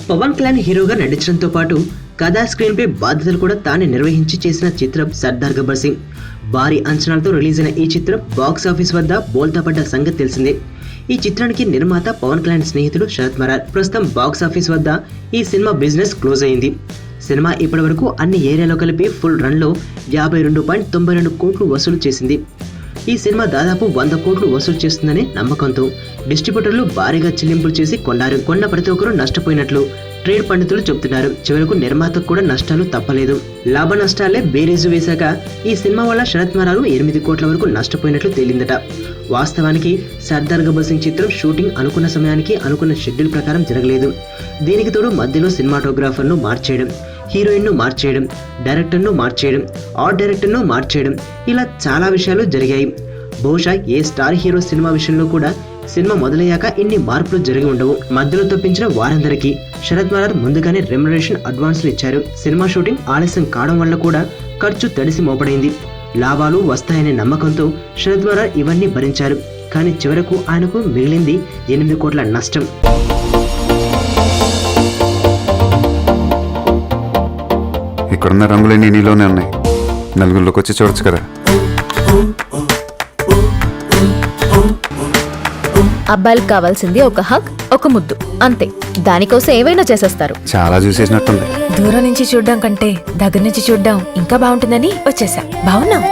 పవన్ కళ్యాణ్ హీరోగా నటించడంతో పాటు కథా స్క్రీన్ పై బాధ్యతలు కూడా తానే నిర్వహించి చేసిన చిత్రం సర్దార్ గబ్బర్ సింగ్. భారీ అంచనాలతో రిలీజ్ అయిన ఈ చిత్రం బాక్స్ ఆఫీస్ వద్ద బోల్తా పడ్డ సంగతి తెలిసిందే. ఈ చిత్రానికి నిర్మాత పవన్ కళ్యాణ్ స్నేహితుడు శరత్ మరార్. ప్రస్తుతం బాక్స్ ఆఫీస్ వద్ద ఈ సినిమా బిజినెస్ క్లోజ్ అయింది. సినిమా ఇప్పటి వరకు అన్ని ఏరియాలో కలిపి ఫుల్ రన్ లో 52.92 కోట్లు వసూలు చేసింది. ఈ సినిమా దాదాపు 100 కోట్లు వసూలు చేస్తుందనే నమ్మకంతో డిస్ట్రిబ్యూటర్లు భారీగా చెల్లింపులు చేసి కొన్నారు. కొన్న ప్రతి ఒక్కరూ నష్టపోయినట్లు ట్రేడ్ పండితులు చెబుతున్నారు. చివరకు నిర్మాతకు కూడా నష్టాలు తప్పలేదు. లాభ నష్టాలే బేరీజు వేశాక ఈ సినిమా వల్ల శరత్ మరారు 8 కోట్ల వరకు నష్టపోయినట్లు తేలిందట. వాస్తవానికి సర్దార్ గబ్బర్ సింగ్ చిత్రం షూటింగ్ అనుకున్న సమయానికి అనుకున్న షెడ్యూల్ ప్రకారం జరగలేదు. దీనికి తోడు మధ్యలో సినిమాటోగ్రాఫర్ను మార్చేయడం, హీరోయిన్ను మార్చేయడం, డైరెక్టర్ను మార్చేయడం, ఆర్ట్ డైరెక్టర్ను మార్చేయడం, ఇలా చాలా విషయాలు జరిగాయి. బహుశా ఏ స్టార్ హీరో సినిమా విషయంలో కూడా సినిమా మొదలయ్యాక ఇన్ని మార్పులు జరిగి ఉండవు. మధ్యలో తప్పించిన వారందరికీ శరత్ మరార్ ముందుగానే రెమ్యునరేషన్ అడ్వాన్స్లు ఇచ్చారు. సినిమా షూటింగ్ ఆలస్యం కావడం వల్ల కూడా ఖర్చు తడిసి మోపడైంది. లాభాలు వస్తాయనే నమ్మకంతో శరత్ మరార్ ఇవన్నీ భరించారు. కానీ చివరకు ఆయనకు మిగిలింది 8 కోట్ల నష్టం. ఇక్కడున్న రంగులన్నీ నీలోనే ఉన్నాయి. నలుగురిలోకి వచ్చి చూడొచ్చు కదా. అబ్బాయిలకు కావాల్సింది ఒక హగ్, ఒక ముద్దు, అంతే. దానికోసం ఏవైనా చేసేస్తారు. చాలా చూసేసినట్టుంది. దూరం నుంచి చూడడం కంటే దగ్గర నుంచి చూడడం ఇంకా బాగుంటుందని వచ్చేసా. బాగున్నావు.